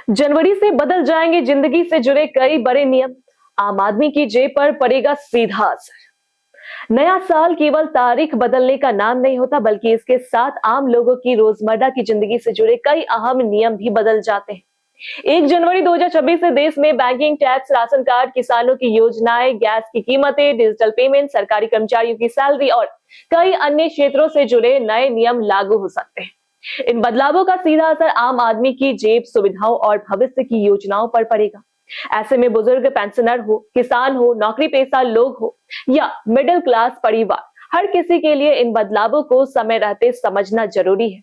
जनवरी से बदल जाएंगे जिंदगी से जुड़े कई बड़े नियम। आम आदमी की जेब पर पड़ेगा सीधा असर। नया साल केवल तारीख बदलने का नाम नहीं होता, बल्कि इसके साथ आम लोगों की रोजमर्रा की जिंदगी से जुड़े कई अहम नियम भी बदल जाते हैं। 1 जनवरी 2026 से देश में बैंकिंग, टैक्स, राशन कार्ड, किसानों की योजनाएं, गैस की कीमतें, डिजिटल पेमेंट, सरकारी कर्मचारियों की सैलरी और कई अन्य क्षेत्रों से जुड़े नए नियम लागू हो सकते हैं। इन बदलावों का सीधा असर आम आदमी की जेब, सुविधाओं और भविष्य की योजनाओं पर पड़ेगा। ऐसे में बुजुर्ग, पेंशनर हो, किसान हो, नौकरी पेशा लोग हो या मिडिल क्लास परिवार, हर किसी के लिए इन बदलावों को समय रहते समझना जरूरी है।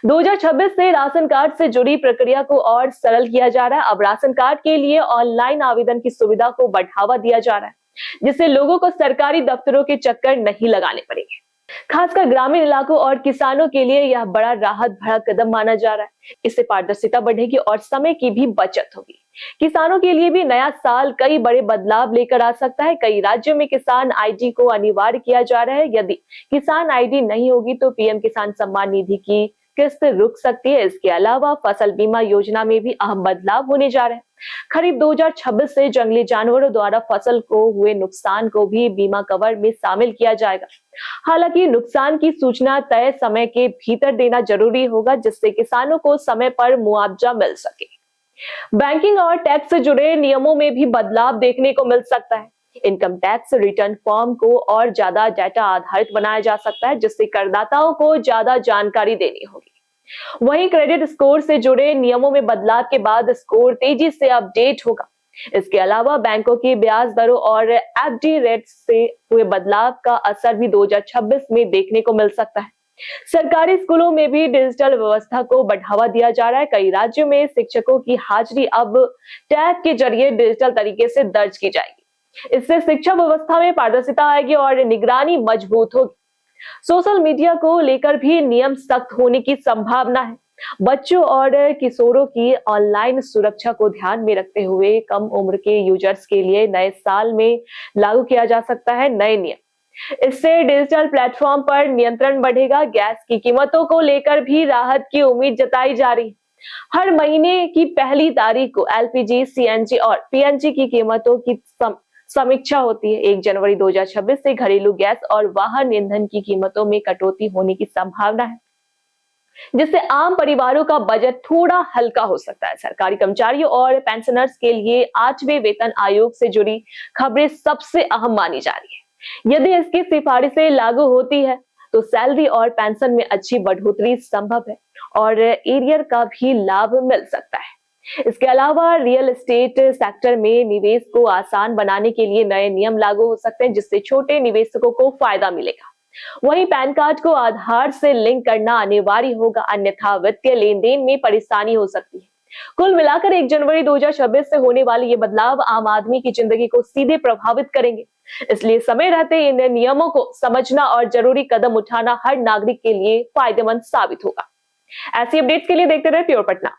2026 से राशन कार्ड से जुड़ी प्रक्रिया को और सरल किया जा रहा है। अब राशन कार्ड के लिए ऑनलाइन आवेदन की सुविधा को बढ़ावा दिया जा रहा है, जिससे लोगों को सरकारी दफ्तरों के चक्कर नहीं लगाने पड़ेंगे। खासकर ग्रामीण इलाकों और किसानों के लिए यह बड़ा राहत भरा कदम माना जा रहा है। इससे पारदर्शिता बढ़ेगी और समय की भी बचत होगी। किसानों के लिए भी नया साल कई बड़े बदलाव लेकर आ सकता है। कई राज्यों में किसान आईडी को अनिवार्य किया जा रहा है। यदि किसान आईडी नहीं होगी तो पीएम किसान सम्मान निधि की किस्त रुक सकती है। इसके अलावा फसल बीमा योजना में भी अहम बदलाव होने जा रहे हैं। खरीफ 2026 से जंगली जानवरों द्वारा फसल को हुए नुकसान को भी बीमा कवर में शामिल किया जाएगा। हालांकि नुकसान की सूचना तय समय के भीतर देना जरूरी होगा, जिससे किसानों को समय पर मुआवजा मिल सके। बैंकिंग और टैक्स से जुड़े नियमों में भी बदलाव देखने को मिल सकता है। इनकम टैक्स रिटर्न फॉर्म को और ज्यादा डेटा आधारित बनाया जा सकता है, जिससे करदाताओं को ज्यादा जानकारी देनी होगी। वहीं क्रेडिट स्कोर से जुड़े नियमों में बदलाव के बाद स्कोर तेजी से अपडेट होगा। इसके अलावा बैंकों की ब्याज दरों और एफडी रेट से हुए बदलाव का असर भी 2026 में देखने को मिल सकता है। सरकारी स्कूलों में भी डिजिटल व्यवस्था को बढ़ावा दिया जा रहा है। कई राज्यों में शिक्षकों की हाजिरी अब टैग के जरिए डिजिटल तरीके से दर्ज की जाएगी। इससे शिक्षा व्यवस्था में पारदर्शिता आएगी और निगरानी मजबूत होगी। सोशल मीडिया को लेकर भी नियम सख्त होने की संभावना है। बच्चों और किशोरों की ऑनलाइन सुरक्षा को ध्यान में रखते हुए कम उम्र के यूजर्स के लिए नए साल में लागू किया जा सकता है नए नियम। इससे डिजिटल प्लेटफॉर्म पर नियंत्रण बढ़ेगा। गैस की कीमतों को लेकर भी राहत की उम्मीद जताई जा रही है। हर महीने की पहली तारीख को एलपीजी, सीएनजी और पीएनजी की कीमतों की समीक्षा होती है। 1 जनवरी 2026 से घरेलू गैस और वाहन ईंधन की कीमतों में कटौती होने की संभावना है, जिससे आम परिवारों का बजट थोड़ा हल्का हो सकता है। सरकारी कर्मचारियों और पेंशनर्स के लिए 8वें वेतन आयोग से जुड़ी खबरें सबसे अहम मानी जा रही है। यदि इसकी सिफारिशें लागू होती है तो सैलरी और पेंशन में अच्छी बढ़ोतरी संभव है और एरियर का भी लाभ मिल सकता है। इसके अलावा रियल एस्टेट सेक्टर में निवेश को आसान बनाने के लिए नए नियम लागू हो सकते हैं, जिससे छोटे निवेशकों को फायदा मिलेगा। वहीं पैन कार्ड को आधार से लिंक करना अनिवार्य होगा, अन्यथा वित्तीय लेन देन में परेशानी हो सकती है। कुल मिलाकर 1 जनवरी 2026 से होने वाले ये बदलाव आम आदमी की जिंदगी को सीधे प्रभावित करेंगे। इसलिए समय रहते इन नियमों को समझना और जरूरी कदम उठाना हर नागरिक के लिए फायदेमंद साबित होगा। ऐसी अपडेट्स के लिए देखते रहे प्योर पटना।